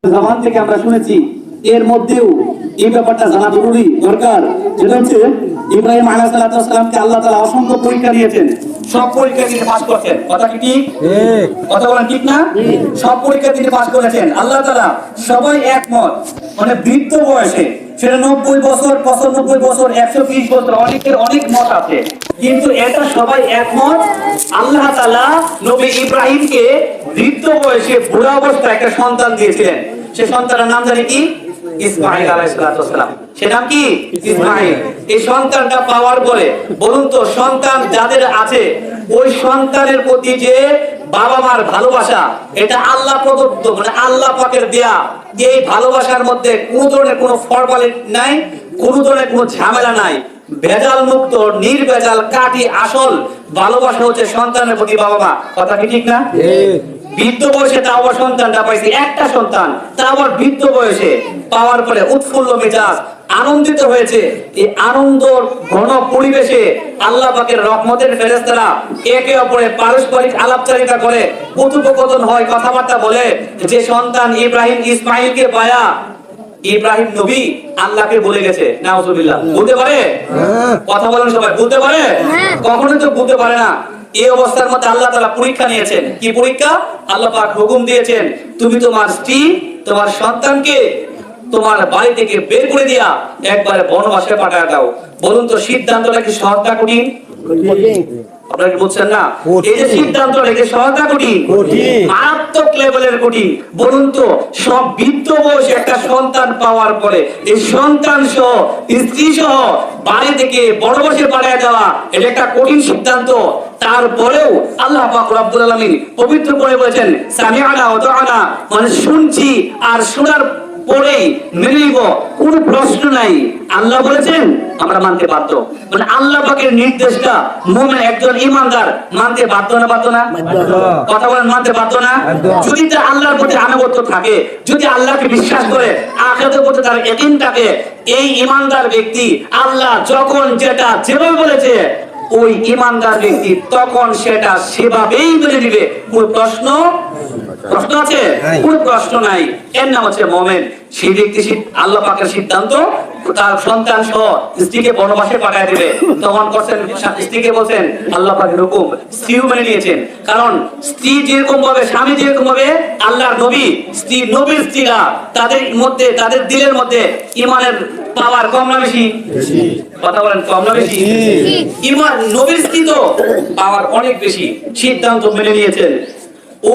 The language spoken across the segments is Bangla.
জামান থেকে আমরা শুনেছি। এর মধ্যেও এই ব্যাপারটা জানা জরুরি দরকার, যেটা হচ্ছে ইব্রাহিম আলাইহিস সালামকে আল্লাহ তাআলা অসংখ্য পরীক্ষা দিয়েছেন, সব পরীক্ষা তিনি পাস করেছেন। কথা কি ঠিক? কথা বলেন ঠিক না? সব পরীক্ষা তিনি পাস করেছেন। আল্লাহ তাআলা সবাই একমত, মানে বৃদ্ধ বয়সে, সেটা 90 বছর, 95 বছর, 120 বছর, অনেকের অনেক মত আছে, কিন্তু এটা সবাই একমত আল্লাহ তাআলা নবী ইব্রাহিমকে বৃদ্ধ বয়সে বুড়া অবস্থায় একটা সন্তান দিয়েছিলেন। সে সন্তানের নাম জানি কি? ইসমাঈল আলাইহিস সালাম। সে নাম কি? ইসমাঈল। এই সন্তানটা পাওয়ার পরে বলুন তো, সন্তান যাদের আছে ওই সন্তানের প্রতি যে বাবা মার ভালোবাসা, এটা আল্লাহ প্রদত্ত, মানে আল্লাহ পাকের দেয়া। এই ভালোবাসার মধ্যে কোনো ধরনের কোনো ফরমালিটি নাই, কোনো ধরনের কোনো ঝামেলা নাই, ভেজাল মুক্ত, নির্ভেজাল, কাটি আসল ভালোবাসা হচ্ছে সন্তানের প্রতি বাবা মা। কথা কি ঠিক না? বৃদ্ধ বয়সে তা আবার সন্তানটা পাইছি, একটা সন্তান, তা আবার বৃদ্ধ বয়সে পাওয়ার পরে উৎফুল্ল মেজাজ, আনন্দিত হয়েছে। এই আনন্দর ঘন পরিবেশে আল্লাহ পাকের রহমতের ফেরেশতারা একে অপরে পারস্পরিক আলাপচারিতা করে, কথোপকথন হয়, কথাবার্তা বলে। যে সন্তান ইব্রাহিম ইসমাঈলকে পায়া ইব্রাহিম নবী আল্লাহকে বলে গেছে, নাউজুবিল্লাহ। বলতে পারে? কথা বলেন সবাই, বলতে পারে? কখনো তো বলতে পারে না। এই অবস্থার মধ্যে আল্লাহ তাআলা পরীক্ষা নিয়েছেন। কি পরীক্ষা? আল্লাহ পাক হুকুম দিয়েছেন, তুমি তোমার স্ত্রী, তোমার সন্তানকে তোমার বাড়ি থেকে বের করে দিয়া একবারে বনবাসে পাঠায় দাও। বলুন তো, সিদ্ধান্তটা কি সহজ না কঠিন? আপনারা কি বলছেন না? এই যে সিদ্ধান্ত, এটা সহজ না কঠিন? মারাত্মক লেভেলের কঠিন। বলুন তো, সব বৃদ্ধ বয়সে একটা সন্তান পাওয়ার পরে এই সন্তান সহ স্ত্রী সহ বাড়ি থেকে বনবাসে পাঠায় দেওয়া, এটা একটা কঠিন সিদ্ধান্ত। তারপরেও আল্লাহ পাক রব্বুল আলামিন পবিত্র করে বলেছেন, সামিআনা ওয়া আতা'না, মানে শুনছি আর শোনার পরেই মেনে নিব, কোনো প্রশ্ন নাই। আল্লাহ বলেছেন আমরা মানতে বাধ্য, মানে আল্লাহ পাকের নির্দেশটা মুমিন একজন ঈমানদার মানতে বাধ্য না? বাধ্য না? কথা বলেন, মানতে বাধ্য না? যদি তার আল্লাহর প্রতি আনুগত্য থাকে, যদি আল্লাহকে বিশ্বাস করে, আখিরাতের প্রতি তার ইয়াকিন থাকে, এই ঈমানদার ব্যক্তি আল্লাহ যখন যেটা যেভাবে বলেছে, ওই ঈমানদার ব্যক্তি তখন সেটা সেভাবেই মেনে নিবে। কোনো প্রশ্ন আছে? কোনো প্রশ্ন নাই। এর নাম হচ্ছে মুমিন। সেই ব্যক্তি আল্লাহ পাকের সিদ্ধান্ত, তার সন্তান সহ স্ত্রীকে বনবাসে পাঠিয়ে দিবে, তখন করছেন, স্ত্রীকে বলছেন আল্লাহ পাকের হুকুম, স্ত্রীও মেনে নিয়েছেন। কারণ স্ত্রী যেরকম ভাবে, স্বামী যেরকম ভাবে, আল্লাহর নবী, স্ত্রী, নবীর স্ত্রীরা, তাদের মধ্যে, তাদের দিলের মধ্যে ঈমানের পাওয়ার কম না বেশি? কথা বলেন, কম না বেশি? ঈমান, নবীর স্ত্রী তো পাওয়ার অনেক বেশি। সিদ্ধান্ত মেনে নিয়েছেন।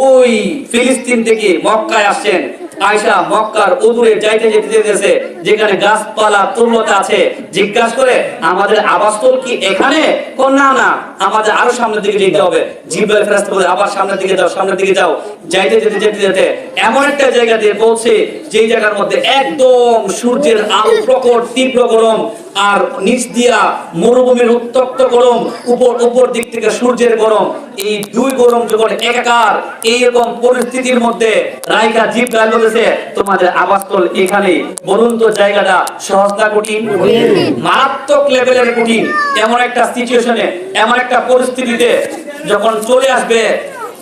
ওই ফিলিস্তিন থেকে মক্কায় আসছেন। আয়েশা মক্কার অদূরে যাইতে যেতে যেতেছে, যেখানে গাছপালা তুল্যতা আছে, জিজ্ঞাসা করে আমাদের আবাসস্থল কি এখানে? না না, আমাদের আরো সামনের দিকে যেতে হবে। জিবরাইল ফেরেশতা বলে আবার সামনের দিকে যাও, সামনের দিকে যাও। যাইতে যেতে যেতে যেতে এমন একটা জায়গা দিয়ে পৌঁছে, যেই জায়গার মধ্যে একদম সূর্যের আলো প্রখর, তীব্র গরম, আর নিচ দিয়া মরুভূমির উত্তপ্ত গরম, উপর দিক থেকে সূর্যের গরম। এই দুই গরম যখন একাকার, এইরকম পরিস্থিতির মধ্যে রাইকা জিবরাইল বলেছে তোমাদের আবাসস্থল এখানে। বলুন তো, জায়গাটা সহজ না কঠিন? মারাত্মক লেভেলের কঠিন। এমন একটা সিচুয়েশনে, এমন একটা পরিস্থিতিতে যখন চলে আসবে,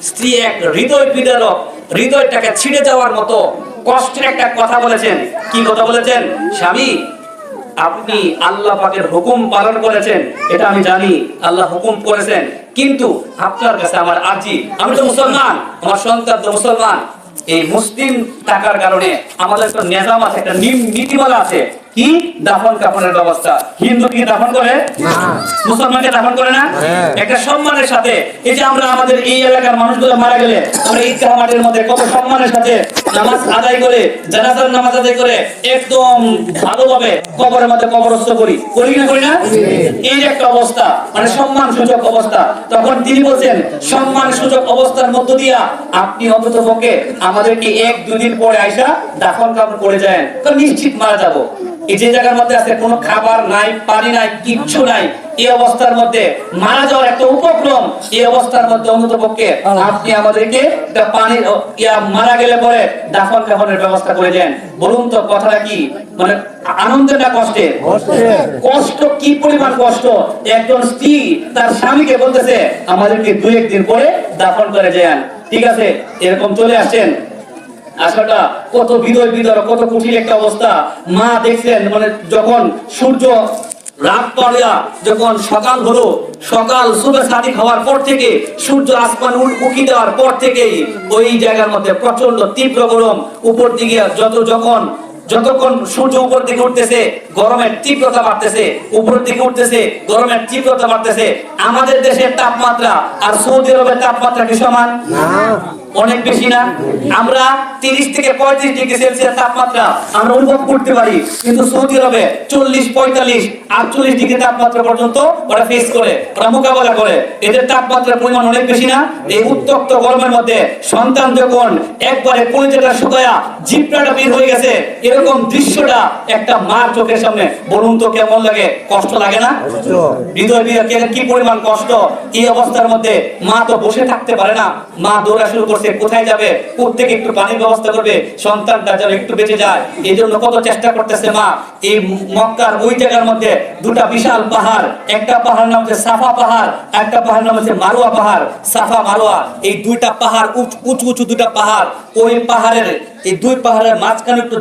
স্ত্রী এক হৃদয় বিদারক, হৃদয়টাকে ছিঁড়ে যাওয়ার মতো কষ্টের একটা কথা বলেছেন। কি কথা বলেছেন? স্বামী, আপনি আল্লাহ পাকের হুকুম পালন করেছেন, এটা আমি জানি, আল্লাহ হুকুম করেছেন, কিন্তু আপনার কাছে আমার আর্জি, আমি তো মুসলমান, আমার সন্তান তো মুসলমান। এই মুসলিম থাকার কারণে আমাদের একটা নিজাম আছে, একটা নীতিমালা আছে। কি? দাফন কাফনের ব্যবস্থা। হিন্দু কি দাফন করে? মুসলমানকে দাফন করে না? একটা সম্মানের সাথে। এই যে আমরা আমাদের এই এলাকার মানুষগুলো মারা গেলে আমরা ঈদগাহ মাঠের মধ্যে কত সম্মানের সাথে নামাজ আদায় করে, জানাজার নামাজ আদায় করে, একদম ভালোভাবে কবরের মধ্যে কবরস্থ করি, করি না? করি না? এই যে একটা অবস্থা, মানে সম্মান সূচক অবস্থা। তখন তিনি বলছেন, সম্মান সূচক অবস্থার মধ্য দিয়া আপনি অন্ততপক্ষে আমাদেরকে 1-2 দিন পরে আইসা দাফন কাফন করে যায়, তো নিশ্চিত মারা যাবো। এই যে জায়গার মধ্যে আছে, কোনো খাবার নাই, পানি নাই, কিচ্ছু নাই, এই অবস্থার মধ্যে মারা যাওয়ার একটা উপক্রম, এই অবস্থার মধ্যে অন্ততপক্ষে আপনি আমাদেরকে পানি, মারা গেলে পরে দাফন কাফনের ব্যবস্থা করে দেন। বলুন তো, কথাটা কি মানে আনন্দের না কষ্টের? কষ্ট, কি পরিমাণ কষ্ট। একজন স্ত্রী তার স্বামীকে বলতেছে আমাদেরকে 2-1 দিন পরে দাফন করে যান। ঠিক আছে, এরকম চলে আসছেন। আশাটা কত হৃদয় বিদারক, কত কঠিন একটা অবস্থা। মা দেখছেন মানে যখন সূর্য রাত পড়া, যখন সকাল হলো, সকাল সুবহ সাদিক হওয়ার পর থেকে সূর্য আসমান উকি দেওয়ার পর থেকেই ওই জায়গার মধ্যে প্রচন্ড তীব্র গরম। উপর দিকে যতক্ষণ সূর্য উপর দিকে উঠতেছে গরমের তীব্রতা বাড়তেছে, উপর দিকে উঠতেছে গরমের তীব্রতা বাড়তেছে। আমাদের দেশের তাপমাত্রা আর সৌদি আরবের তাপমাত্রা কি সমান? অনেক বেশি না? আমরা 30 থেকে 35 ডিগ্রি সেলসিয়াস তাপমাত্রা আমরা অনুভব করতে পারি, কিন্তু সৌদি আরবে 40, 45, 48 ডিগ্রি তাপমাত্রা পর্যন্ত ওরা ফেস করে, ওরা মোকাবেলা করে। এদের তাপমাত্রার পরিমাণ অনেক বেশি না? এই উত্তপ্ত গরমের মধ্যে সন্তান যখন একবারে কলিজাটা শুকায়া জিহ্বাটা বের হয়ে গেছে, এরকম দৃশ্যটা একটা মার চোখের সামনে, বলুন তো কেমন লাগে? কষ্ট লাগে না? হৃদয় দিয়ে কি পরিমাণ কষ্ট। এই অবস্থার মধ্যে মা তো বসে থাকতে পারে না, মা দৌড়া শুরু করছে, কোথায় যাবে, কোত্থেকে একটু পানির ব্যবস্থা করবে, সন্তানটা যেন একটু বেঁচে যায়। এই জন্য কত চেষ্টা করতেছে মা। এই মক্কার ওই জায়গার মধ্যে দুটা বিশাল পাহাড়, একটা পাহাড় নাম হচ্ছে সাফা পাহাড়, একটা পাহাড় নাম হচ্ছে মারোয়া পাহাড়। সাফা মারোয়া এই দুইটা পাহাড়, উঁচু উঁচু দুইটা পাহাড়। ওই পাহাড়ের এই দুই পাহাড়ের মাঝখানে একটু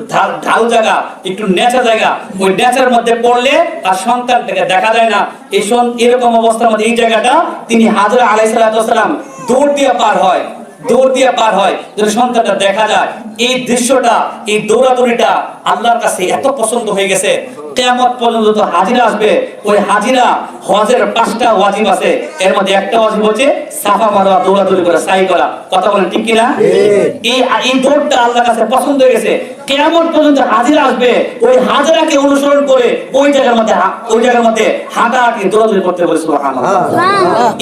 ঢাল জায়গা, একটু নেচা জায়গা। ওই নেচার মধ্যে পড়লে আর সন্তানটাকে দেখা যায় না। এরকম অবস্থার মধ্যে এই জায়গাটা তিনি হাজরা আলাইহিস সালাম দৌড় দিয়ে পার হয় যদি সন্তানটা দেখা যায়। এই দৃশ্যটা, এই দৌড়াদৌড়িটা আল্লাহর কাছে এত পছন্দ হয়ে গেছে। কিয়ামত পর্যন্ত তো হাজিরা আসবে। ওই হাজিরা হজের 5টা ওয়াজিব আছে, এর মধ্যে একটা ওয়াজিব হচ্ছে সাফা মারোয়া, দৌড়াদৌড়ি করা, সাই করা। কথা বলেন ঠিক কিনা? এই দৌড়টা আল্লাহর কাছে পছন্দ হয়ে গেছে। কিয়ামত পর্যন্ত হাজিরা আসবে, ওই হাজিরাকে অনুসরণ করে ওই জায়গার মধ্যে হাঁটাহাঁটি দৌড়াদৌড়ি করতে বলে। সুবহানাল্লাহ।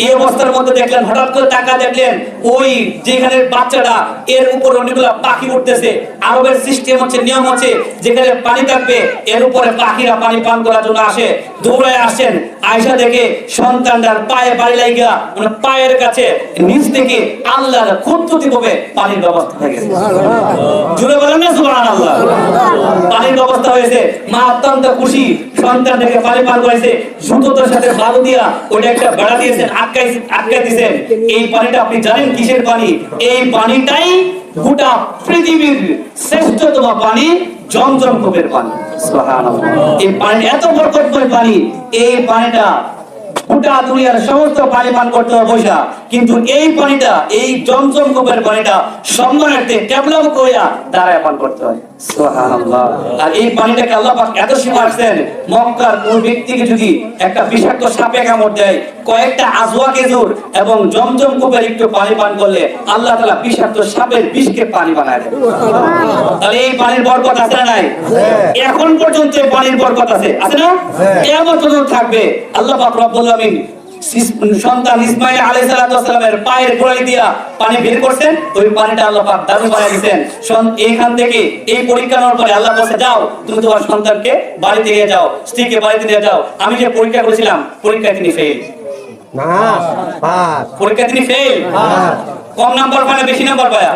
এই অবস্থার মধ্যে দেখলেন, হঠাৎ করে তাকা দেখলেন ওই যেখানে বাচ্চাটা, এর উপর অনেকগুলো পাখি উঠতেছে। আরবের সিস্টেম হচ্ছে, নিয়ম হচ্ছে, যেখানে পানি থাকবে এর উপরে পাখিরা পানি পান করার জন্য আসে, দৌড়ায় আসেন। আয়েশা দেখে সন্তানটার পায়ে বাড়ি লাগিয়া, মানে পায়ের কাছে নিচ থেকে আল্লাহর কুদরতি ভাবে পানির ব্যবস্থা হয়ে গেছে। জুড়ে বলেন না সুবহানাল্লাহ। পানির ব্যবস্থা হয়েছে। মা অত্যন্ত খুশি, সন্তান থেকে পানি পান করেছে। জুতোর সাথে বালু দিয়া ওটা একটা বেড়া দিয়েছেন, আটকাই দিয়েছেন। এই পানিটা আপনি জানেন কিসের পানি? এই পানিটাই গোটা পৃথিবীর শ্রেষ্ঠতম পানি, জমজম কূপের পানি। সুবহানাল্লাহ। এই পানি এত বরকতময় পানি, এই পানিটা গোটা দুনিয়ার সমস্ত পানি পান করতে হবে পয়সা, কিন্তু এই পানিটা, এই জমজম কূপের পানিটা সম্মানার্থে টেবলাম কইয়া দাঁড়ায় পান করতে হয়। সুবহানাল্লাহ। আর এই পানিটাকে আল্লাহ পাক এত সীমাছেন, মক্কার কোন ব্যক্তিকে যদি একটা বিষাক্ত সাপে কামড় দেয়, কয়েকটা আজওয়া খেজুর এবং জমজম কূপের একটু পানি পান করলে আল্লাহ তাআলা বিষাক্ত সাপের বিষকে পানি বানায় দেন। তাহলে এই পানির বরকত আছে না নাই? এখন পর্যন্ত এই পানির বরকত আছে না? কিয়ামত পর্যন্ত থাকবে। আল্লাহ পাক রব্বুল আলামিন সন্তান ইসমাঈল আলাইহিস সালামের পায়ের গোড়ালি দিয়া পানি বের করছেন। ওই পানিটা আল্লাহ পাক দারু বানিয়ে দিয়েছেন। এইখান থেকে এই পরীক্ষা নেওয়ার পরে আল্লাহ বলেছে, যাও তুমি তোমার সন্তানকে বাড়িতে নিয়ে যাও, স্ত্রীকে বাড়িতে নিয়ে যাও। আমি যে পরীক্ষা করেছিলাম, পরীক্ষায় তিনি ফেল। পরীক্ষা তিনি ফেল। কম নাম্বার পায়, বেশি নাম্বার পায়?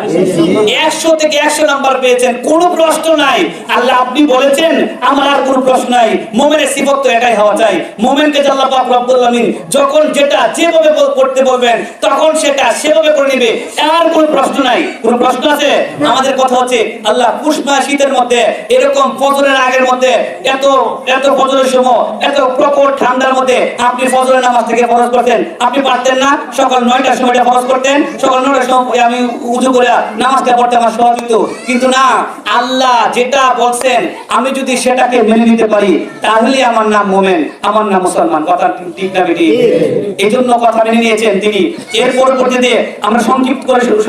100 থেকে 100 নাম্বার পেয়েছেন, কোনো প্রশ্ন নাই। আল্লাহ আপনি বলেছেন আমার আর কোনো প্রশ্ন নাই। মুমিনের সিফত তো এটাই হওয়া চাই। মুমিনকে আল্লাহ পাক রব্বুল আলামিন যখন যেটা যেভাবে করতে বলবেন তখন সেটা সেভাবে করে নেবে, আর কোনো প্রশ্ন নাই। কোনো প্রশ্ন আছে? আমাদের কথা হচ্ছে আল্লাহ পুষ্পা শীতের মধ্যে এরকম ফজরের আগের মধ্যে এত ফজরের সময়, এত প্রখর ঠান্ডার মধ্যে আপনি ফজরের নামাজ থেকে ফরজ করতেন, আপনি পারতেন না? সকাল 9টার সময়টা ফরজ করতেন, সকাল 9টার সময় আমি উযু করে নামাজটা পড়তে আমার সহজ হতো। কিন্তু না, আল্লাহ যেটা বলছেন আমি যদি সেটাকে মেনে নিতে পারি তাহলে আমার নাম মুমিন, আমার নাম মুসলমান। কথা ঠিক না বেটি? এই জন্য কথা মেনে নিয়েছেন তিনি। এর পরবর্তীতে আমরা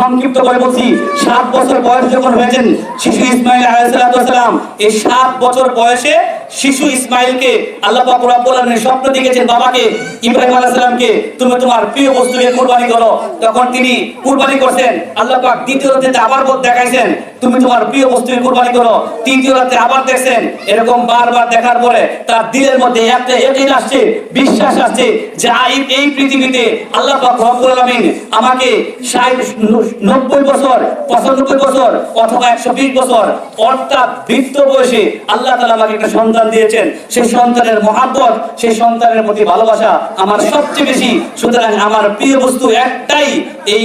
সংক্ষিপ্ত করে বলছি, 7 বছর বয়স যখন হয়েছেন শিশু ইসমাঈল আলাইহিস সালাম, এই 7 বছর বয়সে শিশু ইসমাঈলকে আল্লাহ পাক রব্বুল আলামিন স্বপ্ন দেখেছেন বাবাকে ইব্রাহিম আলাইহিস সালামকে, তুমি তোমার প্রিয় বস্তুকে কুরবানি করো। তখন তিনি কুরবানি করছেন। আল্লাহ পাক দ্বিতীয় রাতে আবার দেখাইছেন, তুমি তোমার প্রিয় বস্তুকে কুরবানি করো। তৃতীয় রাতে আবার দেখছেন। এরকম বারবার দেখার পরে তার দিলের মধ্যে একটা ইয়াকিন আসছে, বিশ্বাস আসছে যে এই পৃথিবীতে আল্লাহ পাক রব্বুল আলামিন আমাকে 90 বছর, 95 বছর অথবা 120 বছর অর্থাৎ বৃদ্ধ বয়সে আল্লাহ তাআলা আমাকে একটা সন্তান দিয়েছেন। সেই সন্তানের মহব্বত, সেই সন্তানের প্রতি ভালোবাসা আমার সবচেয়ে বেশি। সুতরাং আমার প্রিয় বস্তু একটাই, এই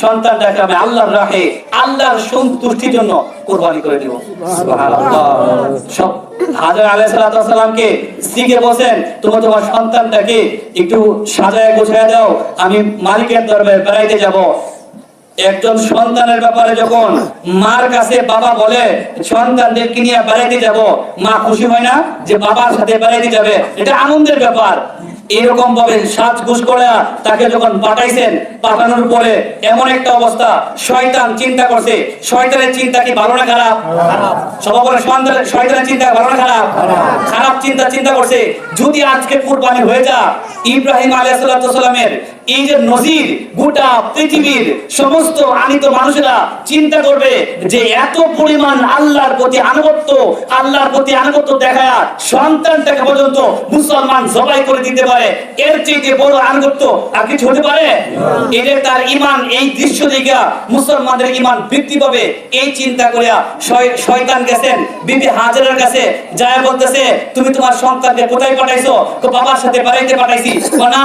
সন্তানটাকে আমি আল্লাহর রাহে আল্লাহর সন্তুষ্টির জন্য কুরবানি করে দিব। সুবহানাল্লাহ। সব হাজরা আলাইহিস সালামকে স্ত্রীকে বলেন তোমার সন্তানটাকে একটু সাজায় গোছায় দাও, আমি মালিকের দরবারে বেড়াইতে যাব। একজন সন্তানের ব্যাপারে যখন মার কাছে বাবা বলে সন্তানদেরকে নিয়ে বেড়াইতে যাব, মা খুশি হয় না যে বাবার সাথে বেড়াইতে যাবে? এটা আনন্দের ব্যাপার। এরকম ভাবে সাজগোজ করে তাকে যখন পাঠাইছেন, পাঠানোর পরে এমন একটা অবস্থা, শয়তান চিন্তা করছে। শয়তানের চিন্তা কি ভালো না খারাপ? সবাই বলে শয়তানের চিন্তা ভালো না খারাপ? খারাপ চিন্তা করছে। যদি আজকে কুরবানি হয়ে যা, ইব্রাহিম আলাইহিস সালামের এই যে নজির, গোটা পৃথিবীর সমস্ত আনিত মানুষেরা চিন্তা করবে যে এত পরিমাণ আল্লাহর প্রতি আনুগত্য দেখায় সন্তানটাকে পর্যন্ত মুসলমান জবাই করে দিতে পারে, এর চেয়ে বড় আনুগত্য আর কিছু হতে পারে? এদের তার ঈমান, এই দৃশ্য দেখে মুসলমানদের ঈমান বৃদ্ধি পাবে। এই চিন্তা করিয়া শয়তান গেছেন বিবি হাজেরার কাছে, যায় বলতেছে তুমি তোমার সন্তানকে কোথায় পাঠাইছো? তো বাবার সাথে বেড়াইতে পাঠাইছি।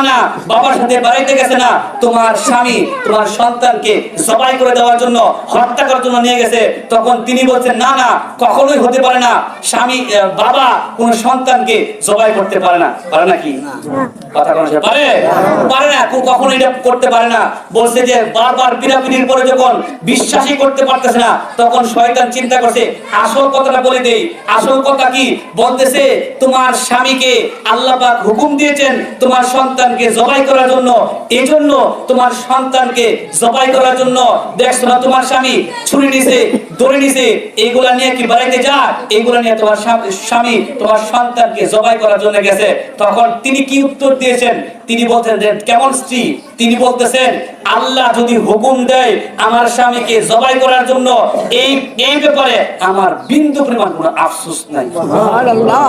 না, বাবার সাথে বেড়াইতে গেছে না, তোমার স্বামী তোমার সন্তানকে জবাই করে দেওয়ার জন্য, হত্যা করার জন্য নিয়ে গেছে। তখন তিনি বলছেন না, কখনোই হতে পারে না, স্বামী বাবা কোন সন্তানকে জবাই করতে পারে না। পারে নাকি? কথা কোন পারে না, কখনো এটা করতে পারে না। বলছে যে বারবার পিড়াপিড়ির পরে যখন বিশ্বাসই করতে পারতেছে না, তখন শয়তান চিন্তা করছে আসল কথাটা বলে দেই। আসল কথা কি? বলতেছে তোমার স্বামীকে আল্লাহ পাক হুকুম দিয়েছেন তোমার সন্তানকে জবাই করার জন্য, এই জন্য তোমার সন্তানকে জবাই করার জন্য দেখছো না তোমার স্বামী ছুরি নিছে, দড়ি নিছে, এইগুলা নিয়ে কি বাড়াইতে যা, এইগুলা নিয়ে তোমার স্বামী তোমার সন্তানকে জবাই করার জন্য গেছে। তখন তিনি কি উত্তর দিয়েছেন? তিনি বলতেন যে কেমন স্ত্রী? তিনি বলতেছেন আল্লাহ যদি হুকুম দেয় আমার স্বামীকে জবাই করার জন্য, এই ব্যাপারে আমার বিন্দু পরিমাণ কোনো আফসোস নাই। সুবহানাল্লাহ।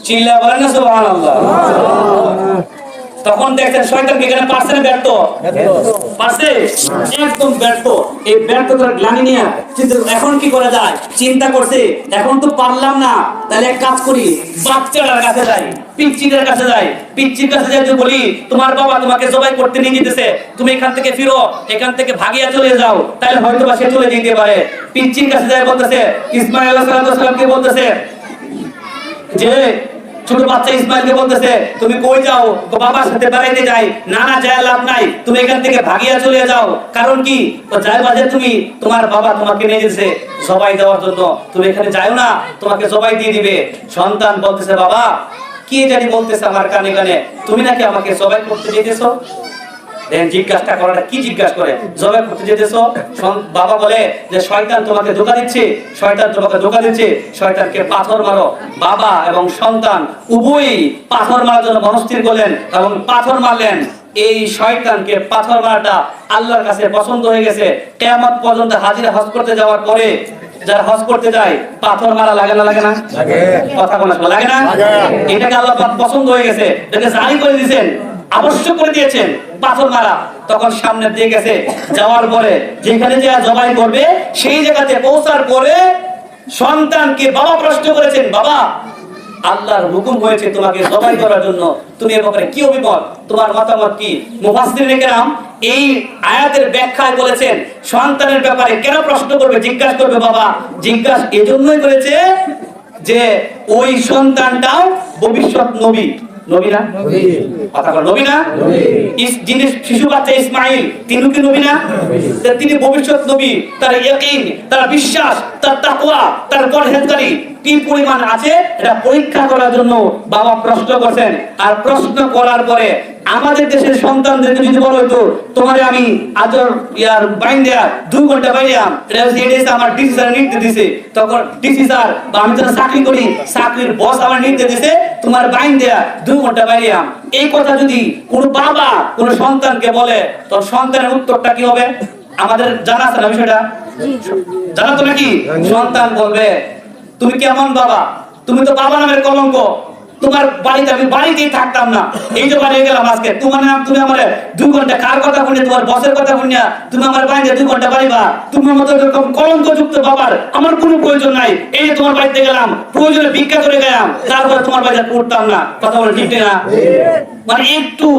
চিল্লা বলেন না সুবহানাল্লাহ। তখন দেখছেন শয়তান কি এখানে পারছে না? ব্যর্থ পারছে, একদম ব্যর্থ। এই ব্যর্থতার গ্লানি নিয়ে এখন কি করা যায় চিন্তা করছে। এখন তো পারলাম না, তাহলে এক কাজ করি, বাচ্চাটার কাছে যাই, পিচ্চিটার কাছে যাই। পিচ্চির কাছে যাই বলি তোমার বাবা তোমাকে জবাই করতে নিয়ে যেতেছে, তুমি এখান থেকে ফিরো, এখান থেকে ভাগিয়া চলে যাও, তাহলে হয়তো বা সে চলে যেতে পারে। পিচ্চির কাছে যাই বলতেছে, ইসমাঈল আলাইহিস সালামকে বলতেছে যে ছোট বাচ্চা ইসমাইলকে বলতেছে তুমি কই যাও? তো বাবার সাথে বেড়াইতে যাই। না যায় লাভ নাই, তুমি এখান থেকে ভাগিয়া চলে যাও। কারণ কি? তো যাই বাজে তুমি, তোমার বাবা তোমাকে নিয়ে যেতেছে জবাই দেওয়ার জন্য, তুমি এখানে যাও না, তোমাকে জবাই দিয়ে দিবে। সন্তান বলতেছে বাবা কি জানি বলতেছে আমার কানে কানে, তুমি নাকি আমাকে জবাই করতে যেতেছো? জিজ্ঞাসা করাটা কি জিজ্ঞাসা করে জবাই করতে যেতেছো? বাবা বলে যে শয়তান তোমাকে ধোঁকা দিচ্ছে, শয়তানকে পাথর মারো। বাবা এবং সন্তান উভয়ই পাথর মারার জন্য মনস্থির করলেন এবং পাথর মারলেন। এই শয়তানকে পাথর মারাটা আল্লাহর কাছে পছন্দ হয়ে গেছে। কিয়ামত পর্যন্ত হাজিরা হজ করতে যাওয়ার পরে যারা হজ করতে যায় পাথর মারা লাগে না? লাগে না? কথা বলা লাগে না? এটাকে আল্লাহ পাক পছন্দ হয়ে গেছে, এটাকে জারি করে দিয়েছেন, আবশ্যক করে দিয়েছেন পাথর মারা। তখন সামনে দিয়ে গেছে, যাওয়ার পরে যেখানে যে জবাই করবে সেই জায়গাতে পৌঁছার পরে সন্তানকে বাবা প্রশ্ন করেছেন, বাবা আল্লাহর হুকুম হয়েছে তোমাকে জবাই করার জন্য, তুমি এর ব্যাপারে কি অভিমত, তোমার মতামত কি? মুফাসসিরিনে কেরাম এই আয়াতের ব্যাখ্যায় বলেছেন সন্তানের ব্যাপারে কেন প্রশ্ন করবে, জিজ্ঞাসা করবে? বাবা জিজ্ঞাসা এজন্যই করেছে যে ওই সন্তানটাও ভবিষ্যৎ নবী। নবী না? কথা বল, নবী না? যিনি শিশু বাচ্চা ইসমাইল তিনি কি নবী না? তিনি ভবিষ্যৎ নবী। তার ইয়াকিন, তার বিশ্বাস, তার তাকওয়া, তার পরহেজগারি কি পরিমাণ আছে এটা পরীক্ষা করার জন্য বাবা প্রশ্ন করছেন। আর প্রশ্ন করার পরে আমাদের দেশের সন্তানদেরকে যদি বলা হতো তোমারে আমি আজর ইয়ার বাইন্ডিয়া 2 ঘন্টা বাইরাম, এটা আমার ডিসি স্যার নির্দেশ দিয়েছে, তখন ডিসি স্যার বা আমি যারা চাকরি করি চাকরির বস আমার নির্দেশ দিয়েছে তোমার বাইন্ডিয়া 2 ঘন্টা বাইরাম, এই কথা যদি কোনো বাবা কোনো সন্তানকে বলে তো সন্তানের উত্তরটা কি হবে? আমাদের জানা আছে না বিষয়টা? জানা তো নাকি? সন্তান বলবে তুমি কেমন বাবা, তুমি তো বাবা নামের কলঙ্ক, তোমার বাড়িতে আমি বাড়িতেই থাকতাম না, এই যে বাড়ি গেলাম আজকে। তুমি আমার 2 ঘন্টা কার কথা শুনে, তোমার বসের কথা শুনিয়া তুমি আমার বাড়িতে 2 ঘন্টা বাড়িবা? তোমার মতো এরকম কলঙ্কযুক্ত বাবার আমার কোনো প্রয়োজন নাই। এই যে তোমার বাড়িতে গেলাম, প্রয়োজনে ভিক্ষা করে গেলাম, তারপর তোমার বাড়িতে পড়তাম না। কথা বলে ঠিক না? মানে একটু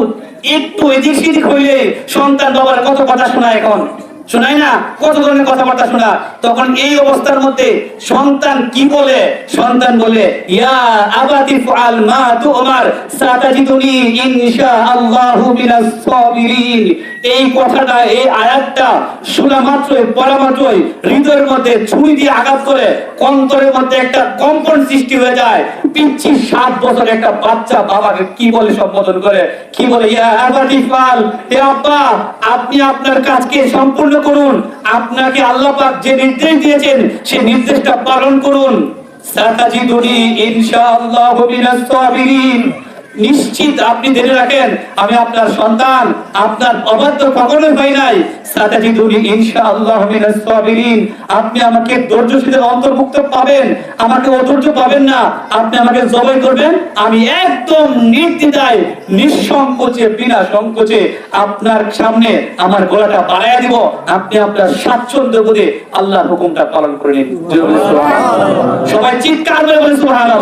একটু এদিক সেদিক হইলে সন্তান বাবার কত কথা শোনায়, এখন শোনায় না? কত ধরনের কথাবার্তা শোনা। তখন এই অবস্থার মধ্যে সন্তান কি বলে? সন্তান বলে, ইয়া আবাতি ফাল মা তুমার সাতাজিদুনি ইনশাআল্লাহু মিনাস সাবিরিন। এই কথাটা, এই আয়াতটা শোনা মাত্রই, পড়া মাত্রই হৃদয়ের মধ্যে ছুরি দিয়ে আঘাত করে অন্তরের মধ্যে একটা কম্পন সৃষ্টি হয়ে যায়। পিচ্ছি 7 বছর একটা বাচ্চা বাবাকে কি বলে সম্বোধন করে? কি বলে? ইয়া আবাতি ফাল, হে আব্বা, আপনি আপনার কাজকে সম্পূর্ণ করুন। আপনাকে আল্লাহ পাক যে নির্দেশ দিয়েছেন সেই নির্দেশটা পালন করুন। সাতাজিদুনি ইনশাআল্লাহু মিনাস সাবিরিন। নিশ্চিত আপনি জেনে রাখেন, আমি আপনার সন্তান, আপনার অবাধ্য কখনোই হয় নাই। সাতাজিদুনি ইনশাআল্লাহু মিনাস সাবিরিন। আপনি আমাকে ধৈর্যশীলের অন্তর্ভুক্ত পাবেন, আমাকে অধৈর্য পাবেন না। আপনি আমাকে জবাই করবেন, আমি একদম নির্দ্বিধায়, নিঃসংকোচে, বিনা সংকোচে আপনার সামনে আমার গলাটা বাড়াইয়া দিব। আপনি আপনার স্বাচ্ছন্দ্য বোধে আল্লাহর হুকুমটা পালন করে নিন। সবাই চিৎকার করে বলে সুবহানাল্লাহ।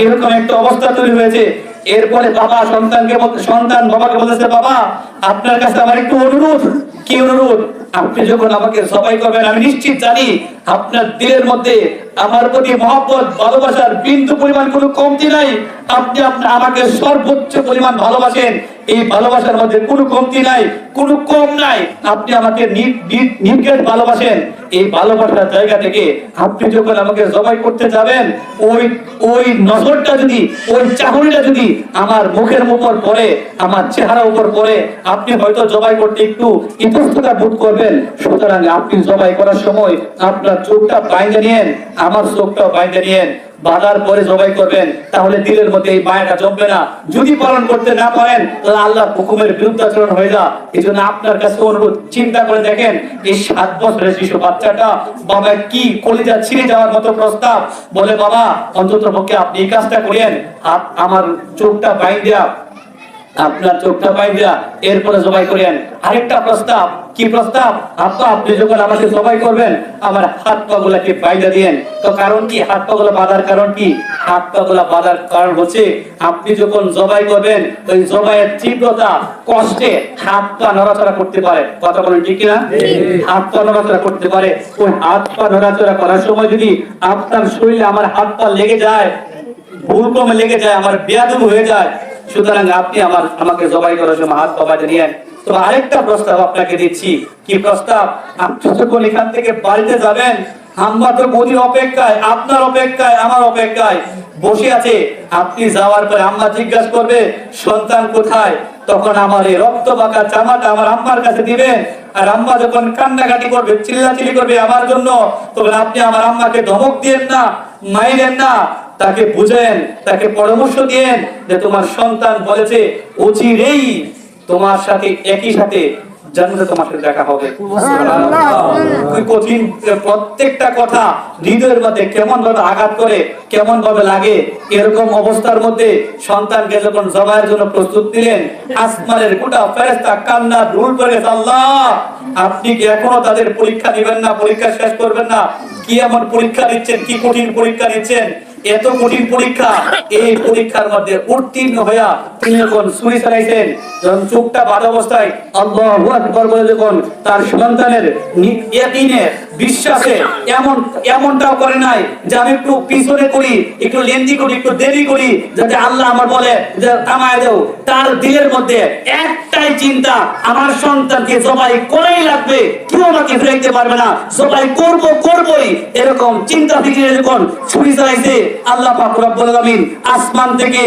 এরকম একটা অবস্থা তৈরি হয়েছে। এরপরে বাবা সন্তান বাবাকে বলেছে, বাবা আপনার কাছে আমার একটু অনুরোধ। কি অনুরোধ? আপনি যখন আমাকে জবাই করবেন, আমি নিশ্চিত জানি আপনার দিলের মধ্যে আমার প্রতি মহব্বত, ভালোবাসার বিন্দু পরিমাণ কোনো কমতি নাই। আপনি আমাকে সর্বোচ্চ পরিমাণ ভালোবাসেন। এই ভালোবাসার মধ্যে কোনো কমতি নাই, কোনো কম নাই। আপনি আমাকে নির্ঘাত ভালোবাসেন। এই ভালোবাসার জায়গা থেকে আপনি যখন আমাকে জবাই করতে যাবেন, ওই নজরটা যদি, ওই চাহনিটা যদি আমার মুখের উপর পড়ে, আমার চেহারার উপর পড়ে, আপনি হয়তো জবাই করতে একটু ইতস্ততা বোধ করবেন। সুতরাং আপনি জবাই করার সময় আপনার চোখটা বাইন্ধে নিয়েন, আমার চোখটাও বাইন্ধে নিয়েন। বাধার পরে জবাই করবেন, তাহলে দিলের মধ্যে এই মায়াটা জমবে না। যদি পালন করতে না পারেন, তাহলে আল্লাহর হুকুমের বিরুদ্ধাচরণ হয়ে যা। এই জন্য আপনার কাছে অনুরোধ, চিন্তা করে দেখেন, এই 7 বছরের শিশু বাচ্চাটা বাবা কি কলিজা ছিঁড়ে যাওয়ার মতো প্রস্তাব বলে, বাবা অন্তত পক্ষে আপনি এই কাজটা করেন, আমার চোখটা বাইন্ধা, আপনার চোখটা বাইন্ধা এরপরে জবাই করেন। আরেকটা প্রস্তাব, কি প্রস্তাব? আব্বা আপনি যখন আমাকে জবাই করবেন, আমার হাত পা গুলাকে বাইন্ধা দিয়েন। তো কারণ কি? হাত পা গুলা বাঁধার কারণ কি? হাত পা গুলা বাঁধার কারণ হচ্ছে, আপনি যখন জবাই করবেন, ওই জবাইয়ের তীব্রতা, কষ্টে হাত পা নড়াচড়া করতে পারে। কথা বলেন ঠিক কিনা? হাত পা নড়াচড়া করতে পারে। ওই হাত পা নড়াচড়া করার সময় যদি আপনার শরীরে আমার হাত পা লেগে যায়, ভুল ক্রমে লেগে যায়, আমার বেয়াদবি হয়ে যায়, সুতরাং আপনি আমাকে জবাই করার সময় হাত পা বাঁধে নিয়েন। তো আরেকটা প্রস্তাব আপনাকে দিচ্ছি। কি প্রস্তাব? আপনি যখন এখান থেকে বাড়িতে যাবেন, আমরা তো বুঝি অপেক্ষায়, আপনার অপেক্ষায়, আমার অপেক্ষায় বসে আছে। আপনি যাওয়ার পরে আম্মা জিজ্ঞাসা করবে, সন্তান কোথায়? তখন আমার এই রক্ত বাঁকা জামাটা আমার আম্মার কাছে দিবেন। আর আম্মা যখন কান্নাকাটি করবে, চিল্লাচিল্লি করবে আমার জন্য, তখন আপনি আমার আম্মাকে ধমক দিয়েন না, মাইরেন না, তাকে বুঝেন, তাকে পরামর্শ দিয়েন যে তোমার সন্তান বলেছে অচিরেই তোমার সাথে, একই সাথে জান্নাতে তোমার সাথে দেখা হবে। সুবহানাল্লাহ। কঠিন প্রত্যেকটা কথা হৃদয়ের মধ্যে কেমন ভাবে আঘাত করে, কেমন ভাবে লাগে। এরকম অবস্থার মধ্যে সন্তানকে যখন জবাইয়ের জন্য প্রস্তুত দিলেন, আসমানের গোটা ফেরেশতা কান্না রুল করে, আল্লাহ আপনি কি এখনো তাদের পরীক্ষা নেবেন না, পরীক্ষা শেষ করবেন না? কি এমন পরীক্ষা নিচ্ছেন, কি কঠিন পরীক্ষা নিচ্ছেন? এত কঠিন পরীক্ষা, এই পরীক্ষার মধ্যে উত্তীর্ণ হইয়া তিনি যখন ছুরি চালাইছেন, যখন চোখটা বাঁধা অবস্থায় আল্লাহু আকবার বলে যখন তার সন্তানের ইয়াকিনে, বিশ্বাসে এমনটাও করে নাই যে আমি একটু পিছনে করি, একটু লেন্দি করি, একটু দেরি করি, যাতে আল্লাহ আমার বলে যে থামায় দাও। তার দিলের মধ্যে একটাই চিন্তা, আমার সন্তানকে জবাই করেই লাগবে, কেউ আমাকে ফিরাইতে পারবে না, জবাই করবই। এরকম চিন্তা ফিকিরে যখন ছুরি চালাইছে, আল্লাহ পাক রব্বুল আলামিন আসমান থেকে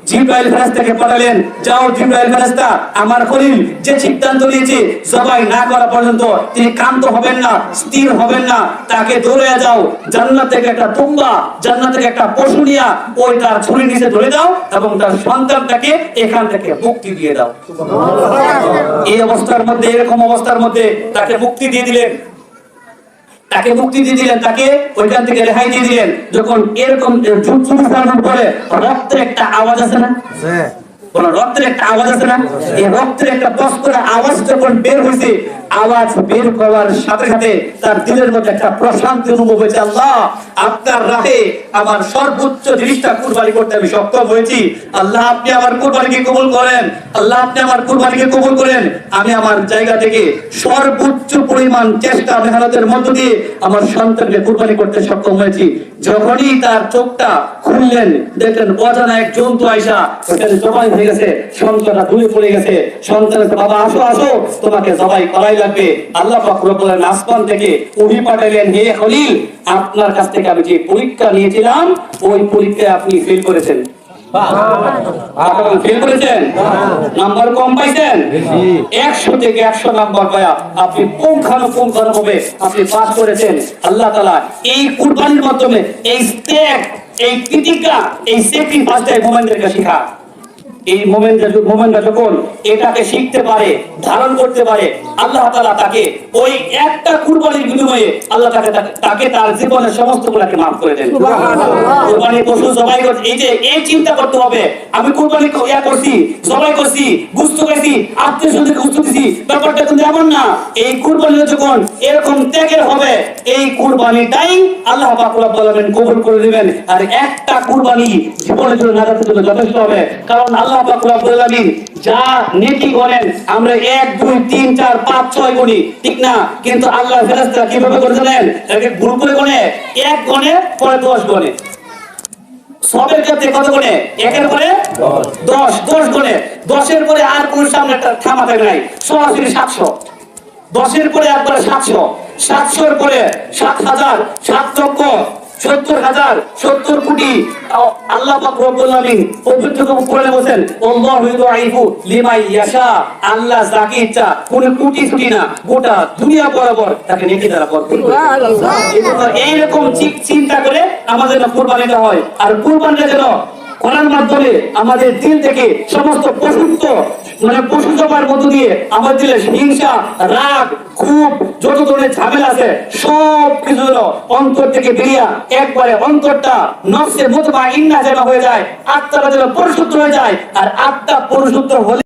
জিবরাইল ফেরেশতাকে পাঠালেন, যাও জিবরাইল ফেরেশতা, আমার খলিল যে সিদ্ধান্ত নিয়েছে জবাই না করা পর্যন্ত তিনি ক্ষান্ত হবেন না, স্থির হবেন না, তাকে ধরে যাও, জান্নাত থেকে একটা তুম্বা, জান্নাত থেকে একটা পশু নিয়া ওই তার ছুরির নিচে ধরে দাও এবং তার সন্তানটাকে এখান থেকে মুক্তি দিয়ে দাও। সুবহানাল্লাহ। এই অবস্থার মধ্যে, এরকম অবস্থার মধ্যে তাকে মুক্তি দিয়ে দিলেন। তাকে মুক্তি দিয়ে দিলেন, তাকে ওইখান থেকে রেহাই দিয়ে দিলেন। যখন এরকম পরে রক্তের একটা আওয়াজ আছে না, কোন রক্তের একটা আওয়াজ আছে না, এই রক্তের একটা বস করে আওয়াজ যখন বের হয়েছে, আওয়াজ বের করার সাথে সাথে তার দিলের মধ্যে একটা প্রশান্তি অনুভব হয়েছে। আল্লাহ, আপনার রাহে আমার সর্বোচ্চ জিনিসটা কুরবানি করতে আমি সক্ষম হয়েছি। আল্লাহ, আপনি আমার কুরবানিকে কবুল করেন। আল্লাহ, আপনি আমার কুরবানিকে কবুল করেন। আমি আমার জায়গা থেকে সর্বোচ্চ পরিমাণ চেষ্টা মেহনতের মধ্য দিয়ে আমার সন্তানকে কুরবানি করতে সক্ষম হয়েছি। যখনই তার চোখটা খুললেন, দেখলেন অজানা এক জন্তু আইসা ওখানে জবাই হয়ে গেছে, সন্তানটা দূরে পড়ে গেছে। সন্তানের বাবা, আসো আসো, তোমাকে জবাই করাই লাগবে। আল্লাহ পাক রব্বুল আলামিন আসমান থেকে ওহী পাঠাইলেন, হে খলিল, আপনার কাছ থেকে আমি যে পরীক্ষা নিয়েছিলাম ওই পরীক্ষায় আপনি ফেল করেছেন। ফেল করেছেন, নাম্বার কম পাইছেন, 100 থেকে 100 নাম্বার পায়া আপনি পুঙ্খানুপুঙ্খানুভাবে আপনি পাস করেছেন। আল্লাহ তাআলা এই কুরবানির মাধ্যমে এই ত্যাগ, এই প্রতিজ্ঞা, এই স্যাক্রিফাইসটা মোমেন্টদেরকে শেখায়। এই মোমেন্টটা যখন এটাকে শিখতে পারে, ধারণ করতে পারে, আল্লাহ তাআলা তাকে ওই একটা কুরবানির বিনিময়ে আল্লাহ তাকে তার জীবনের সমস্ত গুণাকে মাফ করে দেন। কুরবানি পশু জবাই করতে, এই চিন্তা করতে হবে, আমি কুরবানি করছি, জবাই করছি, গোশত খাইছি, আত্মীয়স্বজনকে গোশত দিছি, ব্যাপারটা কিন্তু এমন না। এই কুরবানি যখন এরকম ত্যাগের হবে, এই কুরবানিটাই আল্লাহ পাক রব্বুল আলামিন কবুল করে দিবেন। আর একটা কুরবানি জীবনের জন্য নাজাতের জন্য যথেষ্ট হবে। কারণ আল্লাহ পাক রব্বুল আলামিন যা নেকি গণেন, আমরা 1 2 3 4 5 6 গুনি, ঠিক না? কিন্তু আল্লাহ ফেরেশতারা কিভাবে করে জানেন? একে ভুল করে গণে, 1 গণে পরে 10 গণে। সবের ক্ষেত্রে কত গণে? 1 এর পরে 10, 10 গণে। 10 এর পরে আর কোন সামনে একটা থামা থাকে নাই, সরাসরি 700। 10 এর পরে একবারে 700, 700 এর পরে 7000, 7 লক্ষ, 70,000, 70 কোটি। আল্লাহ পাক রব্বুল আলামিন পবিত্র কোরআনে বলেন, আল্লাহু ইউদাইফু লিমান ইয়াশা, আল্লাহ যাকে ইচ্ছা, কোন কোটি ছুটি না, গোটা দুনিয়া বরাবর তাকে নেকি দ্বারা ভরপুর করে। সুবহানাল্লাহ। এইরকম চিন্তা করে আমাদের কুরবানিটা হয়। আর কুরবানিটা যেন করার মাধ্যমে আমাদের দিল থেকে সমস্ত পশু জবার মধ্য দিয়ে আমার দিলে হিংসা, রাগ, ক্ষোভ, যত ধরনের ঝামেলা আছে সব কিছু অন্তর থেকে বেরিয়ে একবারে অন্তরটা নফসে মুতমাইন্না যেন হয়ে যায়, আত্মাটা যেন পরিশুদ্ধ হয়ে যায়। আর আত্মা পরিশুদ্ধ হলে